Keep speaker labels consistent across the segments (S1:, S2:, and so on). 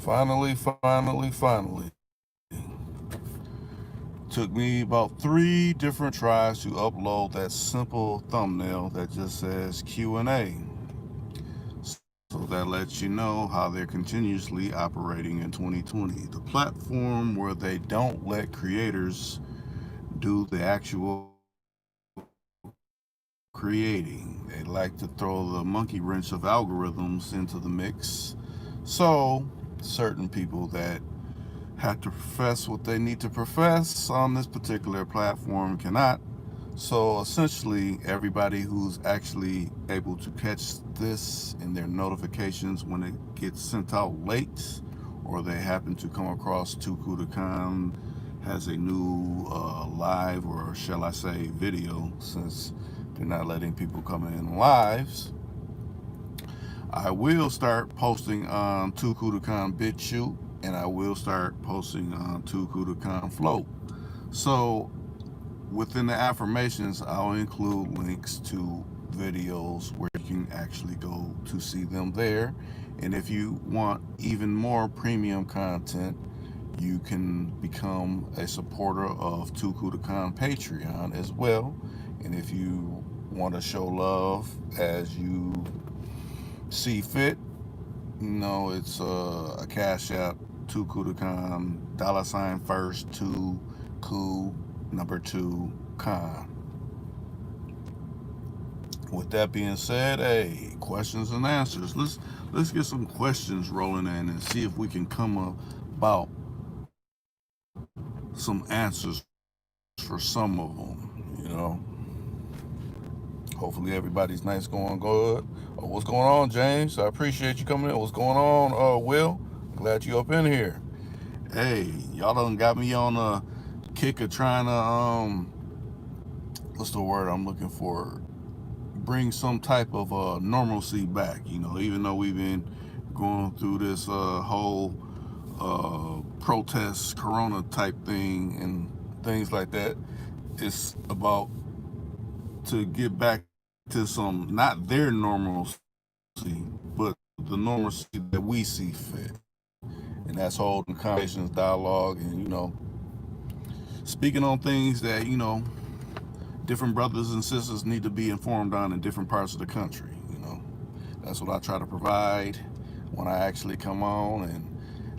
S1: Finally. Took me about 3 different tries to upload that simple thumbnail that just says Q&A. So that lets you know how they're continuously operating in 2020. The platform where they don't let creators do the actual creating. They like to throw the monkey wrench of algorithms into the mix. So certain people that have to profess what they need to profess on this particular platform cannot. So essentially, everybody who's actually able to catch this in their notifications when it gets sent out late, or they happen to come across Tukudakan has a new live, or shall I say video, since they're not letting people come in lives. I will start posting on Tukudakan BitChute, and I will start posting on Tukudakan Float. So within the affirmations, I'll include links to videos where you can actually go to see them there. And if you want even more premium content, you can become a supporter of Tukudakan Patreon as well. And if you want to show love as you see fit, it's a Cash App, Tukudakan, $ first, 2 Khan. With that being said, hey, questions and answers. Let's get some questions rolling in and see if we can come about some answers for some of them. Hopefully everybody's night's going good. Oh, what's going on, James? I appreciate you coming in. What's going on, Will? Glad you up in here. Hey, y'all done got me on a kick of trying to what's the word I'm looking for? Bring some type of normalcy back. Even though we've been going through this whole protest, Corona type thing, and things like that. It's about to get back to some, not their normalcy, but the normalcy that we see fit. And that's holding conversations, dialogue, and speaking on things that different brothers and sisters need to be informed on in different parts of the country. That's what I try to provide when I actually come on. And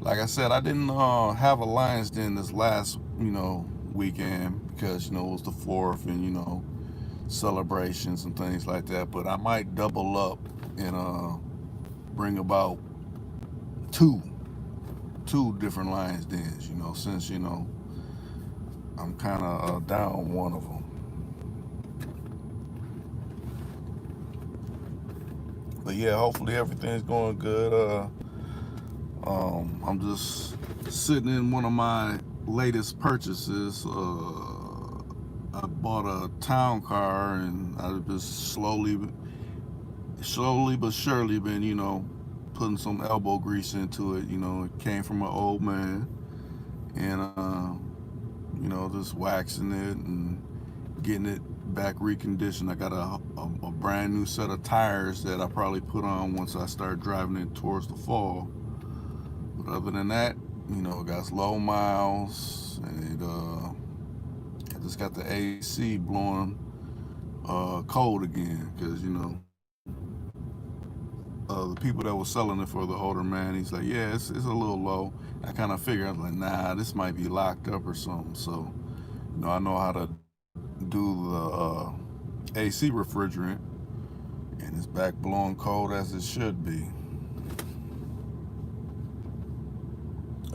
S1: like I said, I didn't have a Lions Den this last weekend because it was the 4th and celebrations and things like that. But I might double up and bring about two different Lions Dens. Since I'm kind of down one of them. But yeah, hopefully everything's going good. I'm just sitting in one of my latest purchases. I bought a town car, and I've just slowly but surely been, putting some elbow grease into it. It came from an old man, and just waxing it and getting it back reconditioned. I got a brand new set of tires that I probably put on once I start driving it towards the fall. But other than that, it got low miles, and I just got the AC blowing cold again because the people that were selling it for the older man, he's like, yeah, it's a little low. I kind of figured, I was like, nah, this might be locked up or something. So I know how to do the AC refrigerant, and it's back blowing cold as it should be.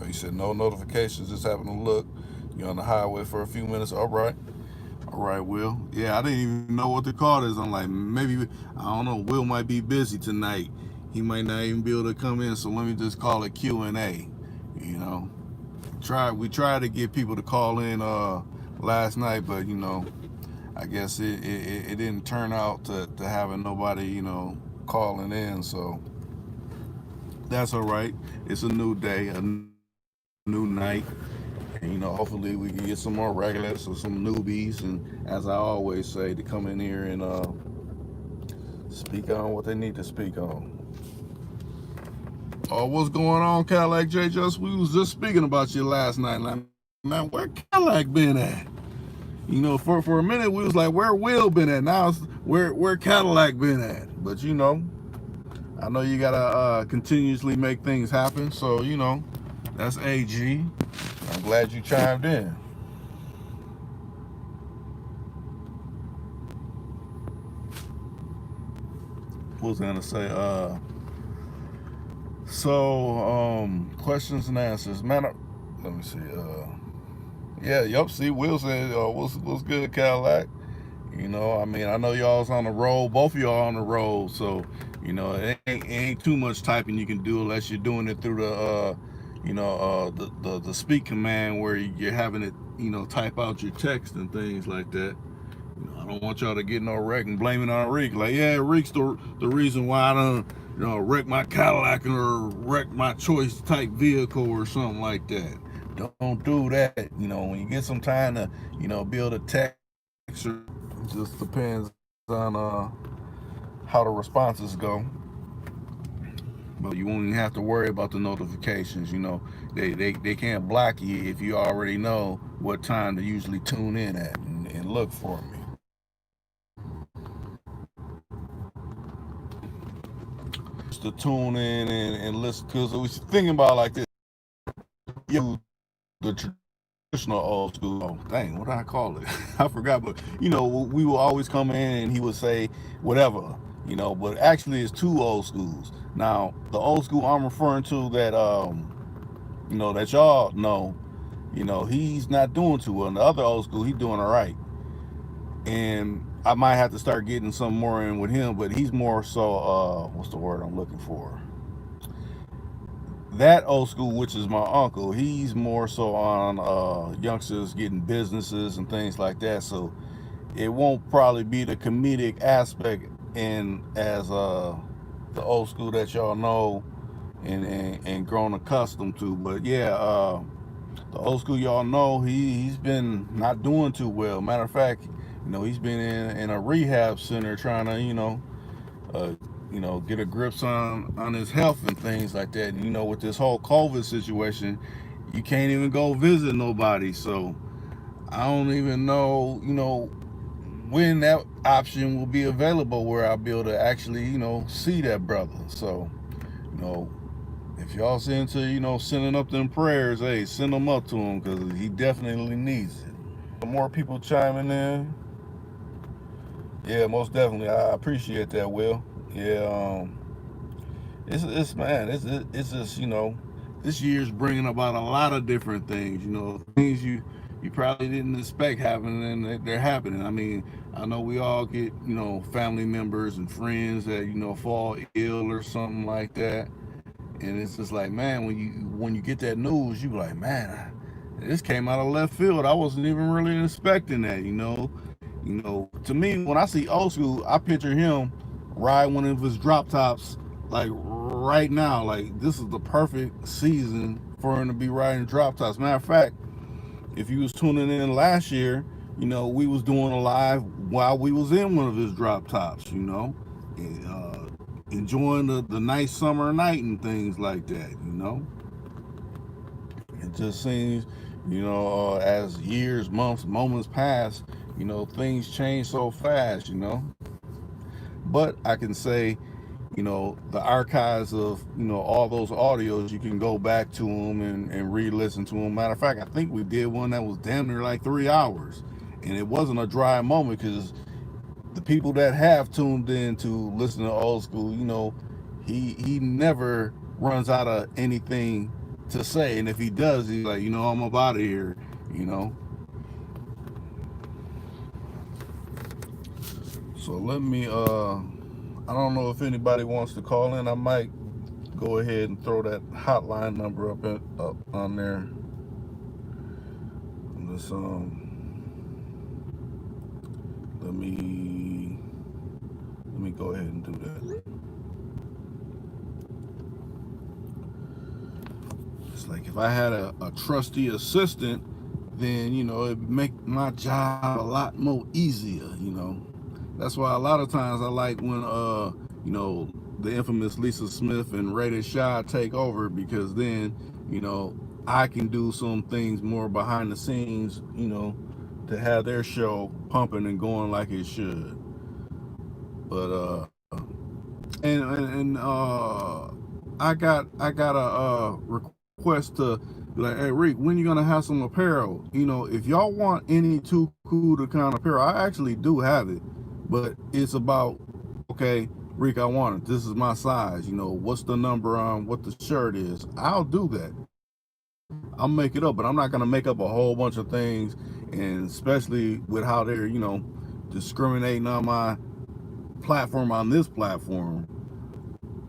S1: Oh, you said no notifications, just having to look. You're on the highway for a few minutes. All right, Will. Yeah, I didn't even know what the call is. I'm like, maybe, I don't know, Will might be busy tonight. He might not even be able to come in, so let me just call it Q&A. We tried to get people to call in last night, but I guess it didn't turn out to having nobody calling in, so that's all right. It's a new day, a new night, and hopefully we can get some more regulars or some newbies, and as I always say, to come in here and speak on what they need to speak on. Oh, what's going on, Cadillac J? We was just speaking about you last night. Like, man, where Cadillac been at? You know, for a minute we was like, where Will been at? Now it's where Cadillac been at? But you know, I know you gotta continuously make things happen. So you know, that's AG. I'm glad you chimed in. What was I gonna say? Questions and answers. Man, let me see. Yeah, yup. See, Will said, what's good, Cadillac? You know, I mean, I know y'all's on the road. Both of y'all on the road, so you know, it ain't too much typing you can do unless you're doing it through the speak command where you're having it, you know, type out your text and things like that. You know, I don't want y'all to get no wreck and blame it on Reek. Like, yeah, Reek's the reason why I done, you know, wreck my Cadillac or wreck my choice type vehicle or something like that. Don't do that. You know, when you get some time to, you know, build a text, it just depends on how the responses go. But you won't even have to worry about the notifications. You know, they can't block you if you already know what time to usually tune in at and look for me. Just to tune in and listen, because we should thinking about it like this. You, the traditional old school. Oh, dang, what did I call it? I forgot. But you know, we will always come in and he would say whatever. You know, but actually it's two old schools. Now, the old school I'm referring to that you know, that y'all know, you know, he's not doing too well. In the other old school, he's doing all right. And I might have to start getting some more in with him, but he's more so what's the word I'm looking for? That old school, which is my uncle, he's more so on youngsters getting businesses and things like that. So it won't probably be the comedic aspect in as the old school that y'all know and grown accustomed to. But yeah, the old school y'all know, he's been not doing too well. Matter of fact, you know, he's been in a rehab center trying to, uh, get a grips on his health and things like that. And, you know, with this whole COVID situation, you can't even go visit nobody. So I don't even know, when that option will be available where I'll be able to actually, see that brother. So, you know, if y'all send to, sending up them prayers, hey, send them up to him because he definitely needs it. More people chiming in. Yeah, most definitely. I appreciate that, Will. Yeah, it's man, it's just this year's bringing about a lot of different things. You know, things you probably didn't expect happening, and they're happening. I mean, I know we all get family members and friends that fall ill or something like that, and it's just like, man, when you get that news, you be like, man, this came out of left field. I wasn't even really expecting that. To me, when I see old school, I picture him ride one of his drop tops like right now. Like this is the perfect season for him to be riding drop tops. Matter of fact, if you was tuning in last year, we was doing a live while we was in one of his drop tops. Enjoying the nice summer night and things like that. It just seems, as years, months, moments pass, things change so fast. But I can say, the archives of, all those audios, you can go back to them and re-listen to them. Matter of fact, I think we did one that was damn near like 3 hours. And it wasn't a dry moment because the people that have tuned in to listen to old school, he never runs out of anything to say. And if he does, he's like, I'm up out of here. So let me I don't know if anybody wants to call in. I might go ahead and throw that hotline number up on there. Let's let me go ahead and do that. It's like if I had a trusty assistant, then it'd make my job a lot more easier. That's why a lot of times I like when the infamous Lisa Smith and Rated Shy take over, because then, you know, I can do some things more behind the scenes, you know, to have their show pumping and going like it should. But I got a request to be like, hey Rick, when you gonna have some apparel? You know, if y'all want any Too Cool to Con apparel, I actually do have it, but it's about, okay, Rick, I want it. This is my size. You know, what's the number on what the shirt is? I'll do that. I'll make it up, but I'm not gonna make up a whole bunch of things, and especially with how they're, you know, discriminating on my platform, on this platform.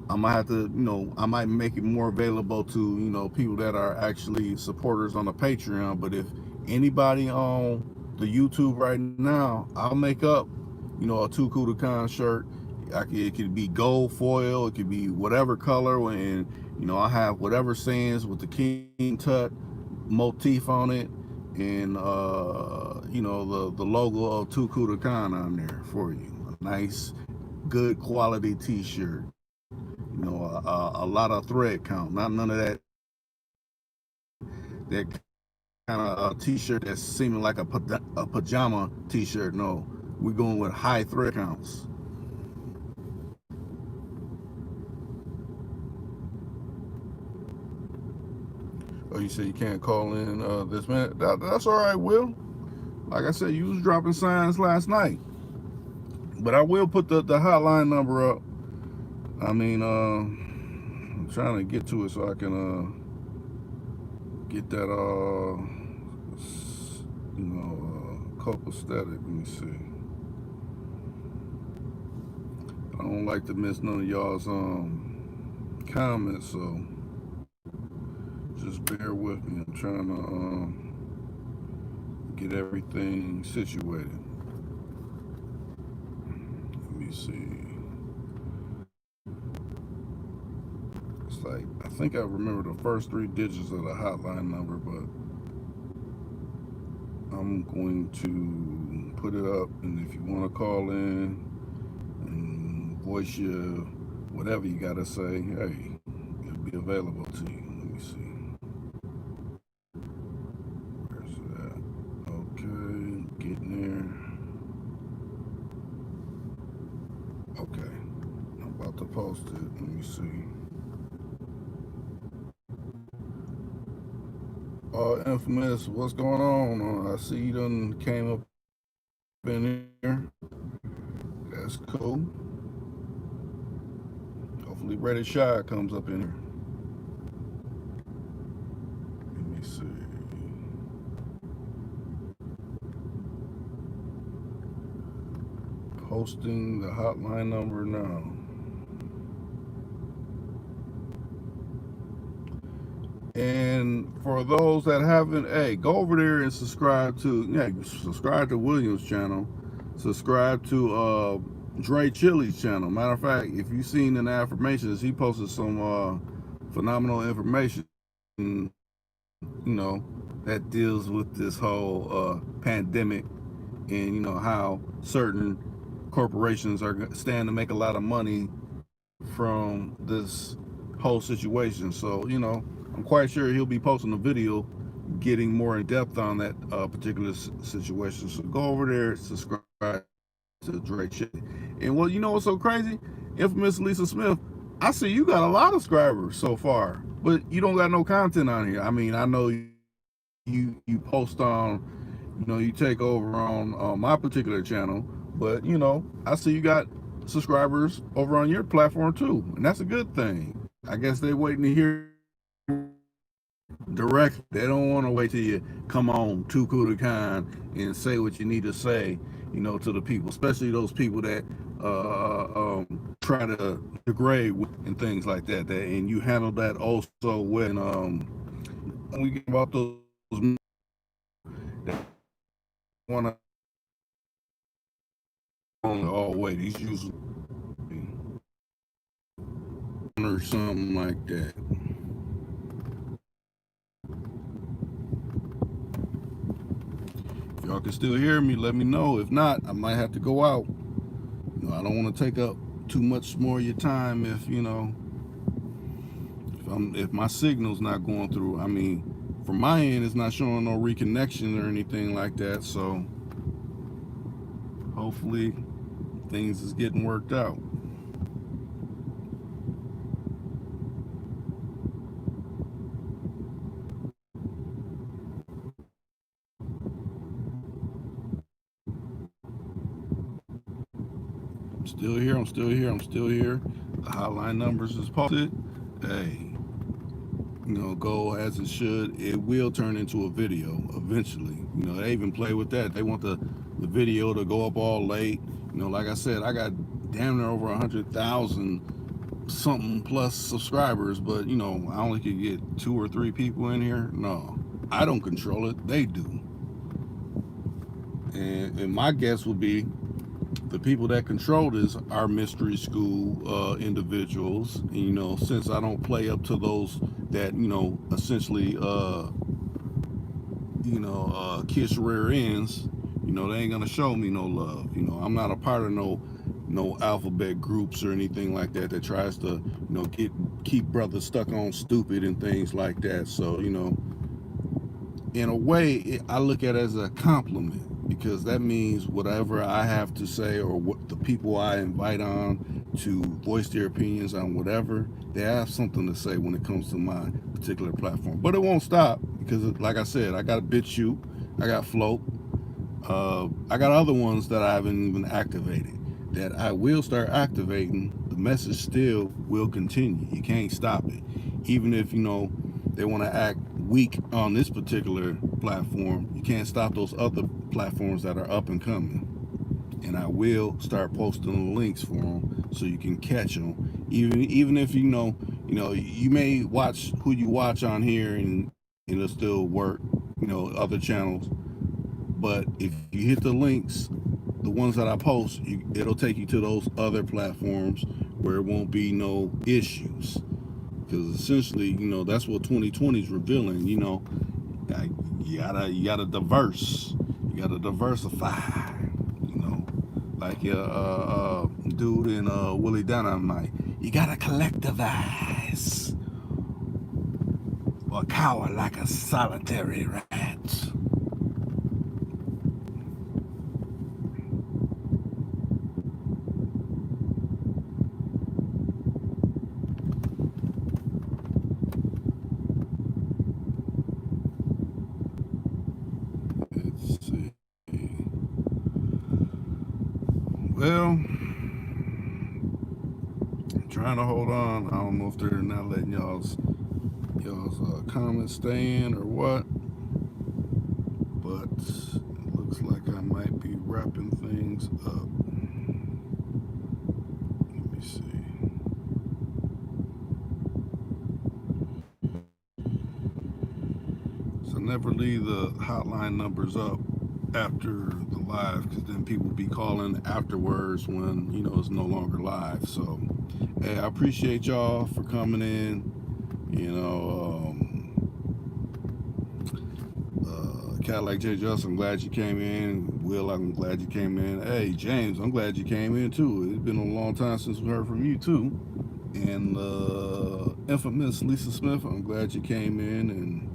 S1: I might have to, you know, I might make it more available to, you know, people that are actually supporters on the Patreon. But if anybody on the YouTube right now, I'll make up, you know, a Too Cool to Con shirt. It could be gold foil, it could be whatever color, and, you know, I have whatever sayings with the King Tut motif on it, and you know, the logo of Too Cool to Con on there for you. A nice, good quality t-shirt. You know, a lot of thread count, not none of that kind of t-shirt that's seeming like a pajama t-shirt. No, we're going with high thread counts. Oh, you say you can't call in this minute? That's all right, Will. Like I said, you was dropping signs last night, but I will put the hotline number up. I mean, I'm trying to get to it so I can get that you know, copacetic. Let me see. I don't like to miss none of y'all's comments, so just bear with me. I'm trying to get everything situated. Let me see. It's like, I think I remember the first 3 digits of the hotline number, but I'm going to put it up, and if you want to call in and voice your whatever you got to say, hey, it'll be available to you. Let me see. Where's it at? Okay, getting there. Okay, I'm about to post it. Let me see. Infamous, what's going on? I see you done came up in here. That's cool. Hopefully Reddit Shy comes up in here. Let me see. Posting the hotline number now. And for those that haven't, hey, go over there and subscribe to William's channel. Subscribe to Dre Chili's channel. Matter of fact, if you've seen in the affirmations, he posted some phenomenal information, you know, that deals with this whole pandemic, and, you know, how certain corporations are stand to make a lot of money from this whole situation. So, you know, I'm quite sure he'll be posting a video getting more in depth on that particular situation. So go over there, subscribe to Dre Chili. And well, you know what's so crazy? Infamous Lisa Smith, I see you got a lot of subscribers so far, but you don't got no content on here. I mean, I know you post on, you know, you take over on my particular channel, but, you know, I see you got subscribers over on your platform too, and that's a good thing. I guess they're waiting to hear direct. They don't want to wait till you come on Too Cool to Con and say what you need to say, you know, to the people, especially those people that try to degrade and things like that. And you handle that also when we get about those that want to. Oh wait, he's usually or something like that. Y'all can still hear me, let me know. If not, I might have to go out. You know, I don't want to take up too much more of your time if if my signal's not going through. I mean, from my end, it's not showing no reconnection or anything like that. So hopefully things is getting worked out. I'm still here. I'm still here. I'm still here. The hotline numbers is posted. Hey, go as it should. It will turn into a video eventually. They even play with that. They want the video to go up all late. Like I said, I got damn near over 100,000 something plus subscribers, but I only could get 2 or 3 people in here. No, I don't control it. They do. And my guess would be the people that control this are mystery school individuals. And, since I don't play up to those that essentially kiss rear ends, they ain't gonna show me no love. I'm not a part of no alphabet groups or anything like that that tries to keep brothers stuck on stupid and things like that. So in a way, I look at it as a compliment, because that means whatever I have to say, or what the people I invite on to voice their opinions on whatever, they have something to say when it comes to my particular platform. But it won't stop, because like I said, I got BitChute, I got Float, I got other ones that I haven't even activated, that I will start activating. The message still will continue. You can't stop it. Even if they want to act weak on this particular platform, you can't stop those other platforms that are up and coming. And I will start posting the links for them so you can catch them. Even if you may watch who you watch on here and it'll still work, other channels. But if you hit the links, the ones that I post, it'll take you to those other platforms where it won't be no issues. Because essentially, that's what 2020 is revealing. You gotta diverse. You gotta diversify. Like dude in Willie Dynamite. You gotta collectivize, or cower like a solitary rat. Let's see. Well, I'm trying to hold on. I don't know if they're not letting y'all's comments stay in or what, but it looks like I might be wrapping things up. Let me see. So never leave the hotline numbers up after the live, because then people be calling afterwards when it's no longer live. So hey, I appreciate y'all for coming in. Cat like J. Just, I'm glad you came in. Will, I'm glad you came in. Hey, James, I'm glad you came in too. It's been a long time since we heard from you too. And infamous Lisa Smith, I'm glad you came in and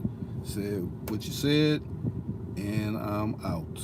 S1: said what you said. And I'm out.